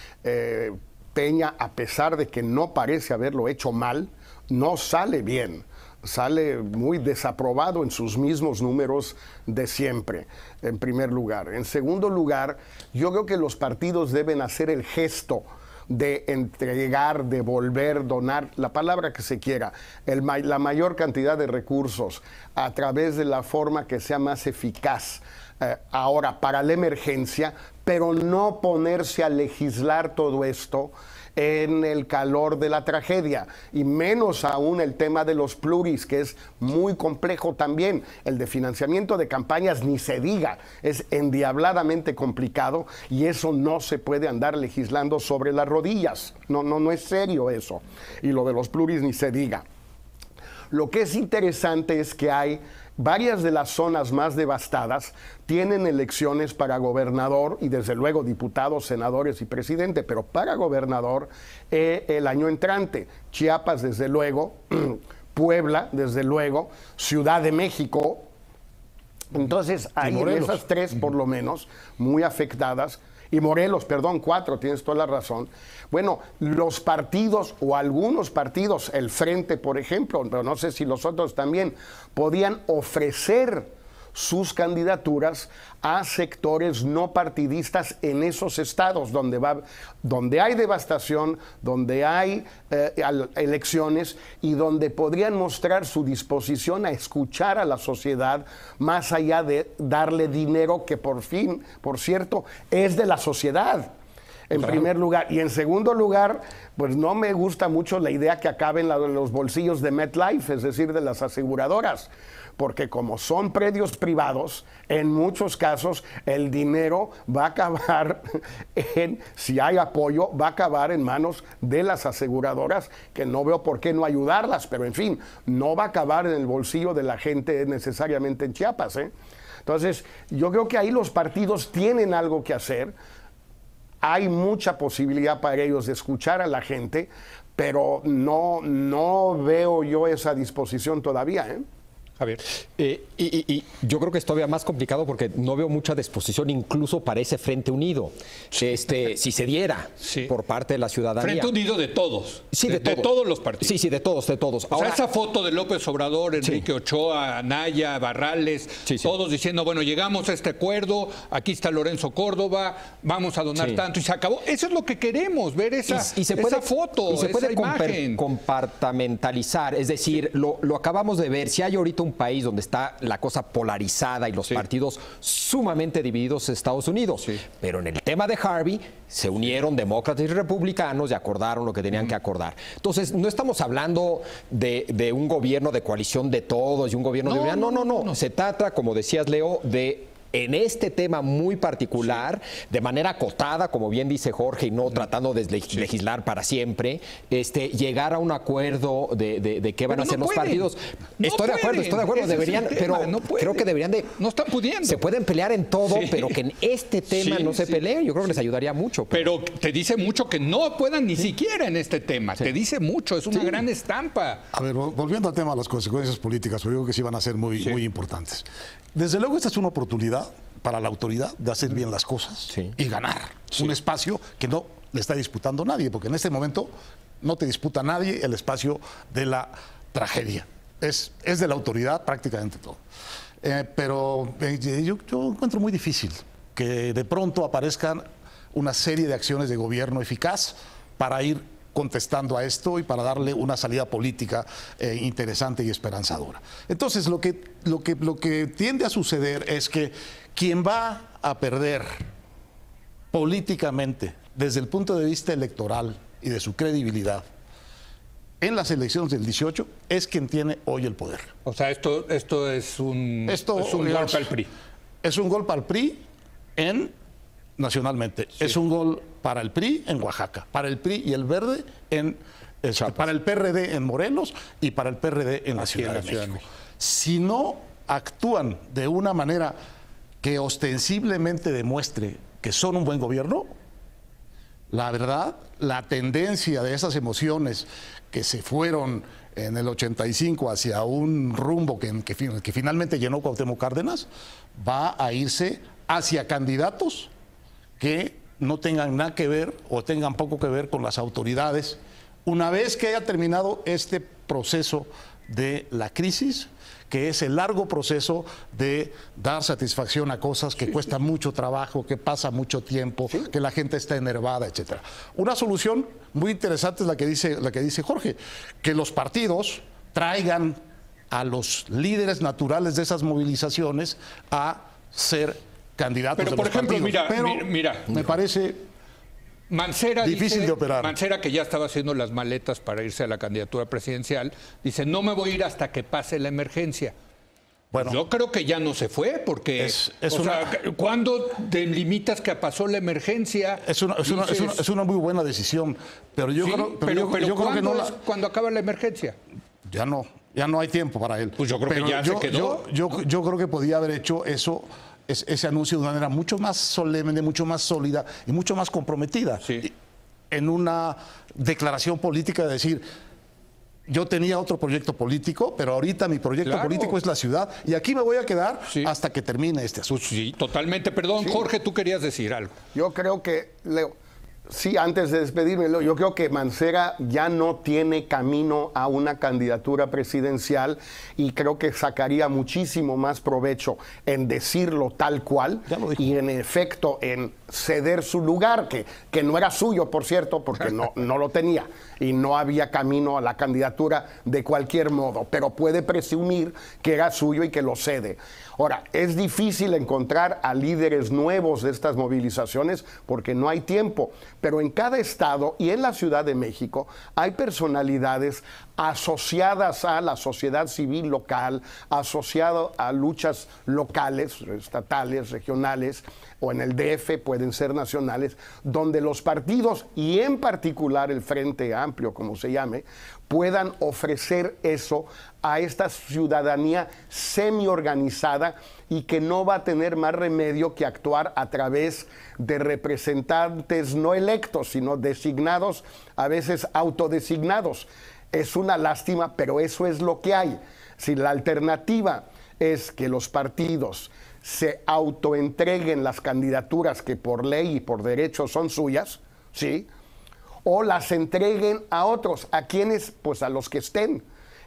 Peña, a pesar de que no parece haberlo hecho mal, no sale bien. Sale muy desaprobado en sus mismos números de siempre, en primer lugar. En segundo lugar, yo creo que los partidos deben hacer el gesto de entregar, devolver, donar, la palabra que se quiera, la mayor cantidad de recursos a través de la forma que sea más eficaz. Ahora, para la emergencia, pero no ponerse a legislar todo esto en el calor de la tragedia, y menos aún el tema de los pluris, que es muy complejo también. El de financiamiento de campañas ni se diga, es endiabladamente complicado, y eso no se puede andar legislando sobre las rodillas. No es serio eso. Y lo de los pluris ni se diga. Lo que es interesante es que hay varias de las zonas más devastadas tienen elecciones para gobernador y desde luego diputados, senadores y presidente, pero para gobernador el año entrante. Chiapas, desde luego, Puebla, desde luego, Ciudad de México. Entonces hay en esas tres por lo menos muy afectadas. Y Morelos, perdón, 4, tienes toda la razón. Bueno, los partidos o algunos partidos, el Frente, por ejemplo, pero no sé si los otros también, podían ofrecer sus candidaturas a sectores no partidistas en esos estados donde hay devastación, donde hay elecciones y donde podrían mostrar su disposición a escuchar a la sociedad más allá de darle dinero que por cierto, es de la sociedad. En primer lugar. Y en segundo lugar, pues no me gusta mucho la idea que acaben los bolsillos de MetLife, es decir, de las aseguradoras. Porque como son predios privados, en muchos casos el dinero va a acabar si hay apoyo, va a acabar en manos de las aseguradoras, que no veo por qué no ayudarlas, pero en fin, no va a acabar en el bolsillo de la gente necesariamente en Chiapas, ¿eh? Entonces, yo creo que ahí los partidos tienen algo que hacer. Hay mucha posibilidad para ellos de escuchar a la gente, pero no veo yo esa disposición todavía, ¿eh? Javier. Y yo creo que es todavía más complicado porque no veo mucha disposición incluso para ese Frente Unido, si se diera por parte de la ciudadanía. Frente Unido de todos. Sí, de todos los partidos. Sí, de todos. Ahora, esa foto de López Obrador, Enrique Ochoa, Anaya, Barrales, todos diciendo, bueno, llegamos a este acuerdo, aquí está Lorenzo Córdoba, vamos a donar tanto y se acabó. Eso es lo que queremos, ver esa foto, y se puede esa imagen. Compartamentalizar, es decir, lo acabamos de ver. Si hay ahorita un país donde está la cosa polarizada y los partidos sumamente divididos en Estados Unidos. Pero en el tema de Harvey se unieron demócratas y republicanos y acordaron lo que tenían que acordar. Entonces, no estamos hablando de un gobierno de coalición de todos y un gobierno de unidad. No. Se trata, como decías, Leo, de en este tema muy particular, de manera acotada, como bien dice Jorge, y no tratando de legislar para siempre, llegar a un acuerdo de qué van a hacer los partidos. Estoy de acuerdo, deberían, pero creo que deberían de... No están pudiendo. Se pueden pelear en todo, pero que en este tema no se peleen, yo creo que les ayudaría mucho. Pero te dice mucho que no puedan ni siquiera en este tema. Te dice mucho, es una gran estampa. A ver, volviendo al tema de las consecuencias políticas, yo creo que sí van a ser muy importantes. Desde luego esta es una oportunidad para la autoridad de hacer bien las cosas y ganar un espacio que no le está disputando nadie, porque en este momento no te disputa nadie el espacio de la tragedia. Es de la autoridad prácticamente todo. Pero yo encuentro muy difícil que de pronto aparezcan una serie de acciones de gobierno eficaz para ir contestando a esto y para darle una salida política interesante y esperanzadora. Entonces, lo que tiende a suceder es que quien va a perder políticamente desde el punto de vista electoral y de su credibilidad en las elecciones del 18 es quien tiene hoy el poder. O sea, esto es un golpe al PRI. Es un golpe al PRI nacionalmente. Es un gol para el PRI en Oaxaca, para el PRI y el Verde para el PRD en Morelos y para el PRD en la Ciudad de México. Si no actúan de una manera que ostensiblemente demuestre que son un buen gobierno, la verdad, la tendencia de esas emociones que se fueron en el 85 hacia un rumbo que finalmente llenó Cuauhtémoc Cárdenas, va a irse hacia candidatos que no tengan nada que ver o tengan poco que ver con las autoridades. Una vez que haya terminado este proceso de la crisis, que es el largo proceso de dar satisfacción a cosas que cuestan mucho trabajo, que pasa mucho tiempo, que la gente está enervada, etcétera. Una solución muy interesante es la que dice Jorge, que los partidos traigan a los líderes naturales de esas movilizaciones a ser candidatos. Pero por ejemplo, mira, me parece Mancera difícil dice, de operar. Mancera, que ya estaba haciendo las maletas para irse a la candidatura presidencial, dice, no me voy a ir hasta que pase la emergencia. Bueno, yo creo que ya no se fue, porque ¿cuándo te limitas que pasó la emergencia? Es una muy buena decisión, pero yo creo que no ¿cuándo acaba la emergencia? Ya no hay tiempo para él. Pues yo creo que ya se quedó. Yo creo que podía haber hecho ese anuncio de una manera mucho más solemne, mucho más sólida y mucho más comprometida. En una declaración política de decir, yo tenía otro proyecto político, pero ahorita mi proyecto político es la ciudad y aquí me voy a quedar hasta que termine este asunto. Sí, totalmente. Perdón, Jorge, tú querías decir algo. Yo creo que, Leo, sí, antes de despedirme, yo creo que Mancera ya no tiene camino a una candidatura presidencial y creo que sacaría muchísimo más provecho en decirlo tal cual y en efecto en ceder su lugar, que no era suyo, por cierto, porque no lo tenía y no había camino a la candidatura de cualquier modo, pero puede presumir que era suyo y que lo cede. Ahora, es difícil encontrar a líderes nuevos de estas movilizaciones porque no hay tiempo, pero en cada estado y en la Ciudad de México hay personalidades asociadas a la sociedad civil local, asociado a luchas locales, estatales, regionales, o en el DF pueden ser nacionales, donde los partidos, y en particular el Frente Amplio, como se llame, puedan ofrecer eso a esta ciudadanía semi-organizada y que no va a tener más remedio que actuar a través de representantes no electos, sino designados, a veces autodesignados. Es una lástima, pero eso es lo que hay. Si la alternativa es que los partidos se autoentreguen las candidaturas que por ley y por derecho son suyas, ¿sí?, o las entreguen a otros, ¿a quienes? Pues a los que estén,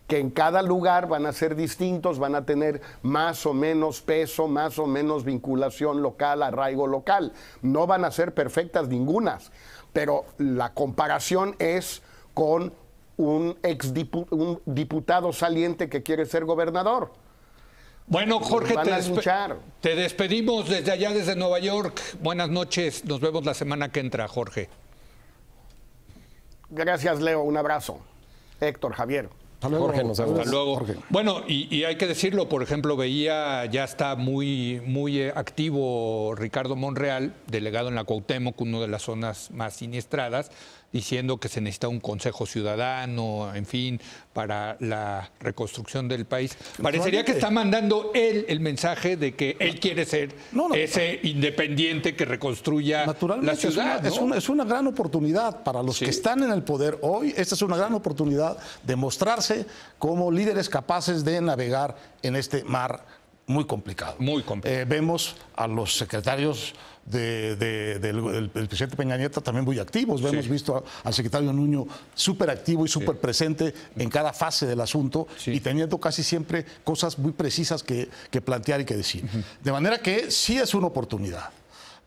que en cada lugar van a ser distintos, van a tener más o menos peso, más o menos vinculación local, arraigo local. No van a ser perfectas ningunas, pero la comparación es con un diputado saliente que quiere ser gobernador. Bueno, Jorge, te despedimos desde allá, desde Nueva York. Buenas noches, nos vemos la semana que entra, Jorge. Gracias, Leo, un abrazo. Héctor, Javier. Hasta luego. Jorge, nos vemos. Hasta luego. Jorge. Bueno, y hay que decirlo, por ejemplo, veía, ya está muy activo Ricardo Monreal, delegado en la Cuauhtémoc, una de las zonas más siniestradas, diciendo que se necesita un consejo ciudadano, en fin, para la reconstrucción del país. Parecería que está mandando él el mensaje de que él quiere ser ese independiente que reconstruya la Naturalmente, ciudad. es una gran oportunidad para los que están en el poder hoy. Esta es una gran oportunidad de mostrarse como líderes capaces de navegar en este mar muy complicado. Muy complicado. Vemos a los secretarios del presidente Peña Nieto también muy activos. Hemos visto al secretario Nuño súper activo y súper presente en cada fase del asunto y teniendo casi siempre cosas muy precisas que plantear y que decir. De manera que sí es una oportunidad.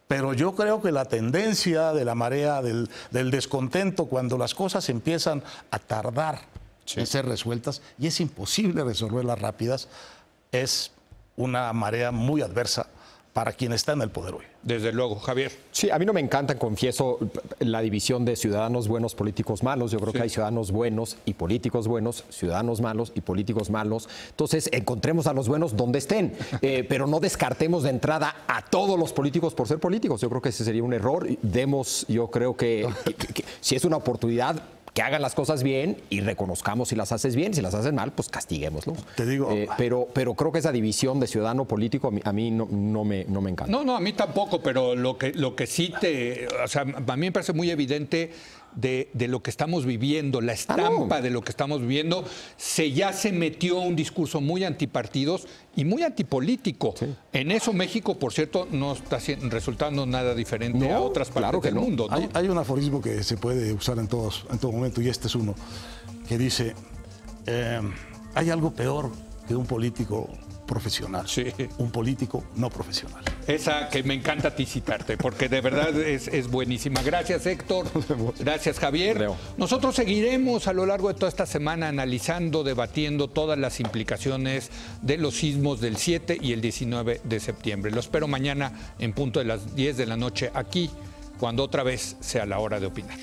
Pero yo creo que la tendencia de la marea del descontento, cuando las cosas empiezan a tardar en ser resueltas y es imposible resolverlas rápidas, es una marea muy adversa para quien está en el poder hoy. Desde luego, Javier. Sí, a mí no me encanta, confieso, la división de ciudadanos buenos, políticos malos. Yo creo que hay ciudadanos buenos y políticos buenos, ciudadanos malos y políticos malos. Entonces, encontremos a los buenos donde estén, pero no descartemos de entrada a todos los políticos por ser políticos. Yo creo que ese sería un error. Yo creo que si es una oportunidad, que hagan las cosas bien y reconozcamos si las haces bien, si las hacen mal, pues castiguémoslos. Te digo, pero creo que esa división de ciudadano político a mí no me encanta. No, a mí tampoco, pero lo que sí o sea, a mí me parece muy evidente de lo que estamos viviendo, la estampa de lo que estamos viviendo, ya se metió un discurso muy antipartidos y muy antipolítico. Sí. En eso México, por cierto, no está resultando nada diferente a otras partes del mundo. ¿No? Hay un aforismo que se puede usar en todo momento, y este es uno, que dice, hay algo peor que un político profesional, un político no profesional. Esa que me encanta a ti citarte, porque de verdad es buenísima. Gracias, Héctor. Gracias, Javier. Nosotros seguiremos a lo largo de toda esta semana analizando, debatiendo todas las implicaciones de los sismos del 7 y el 19 de septiembre. Lo espero mañana en punto de las 10 de la noche aquí, cuando otra vez sea la hora de opinar.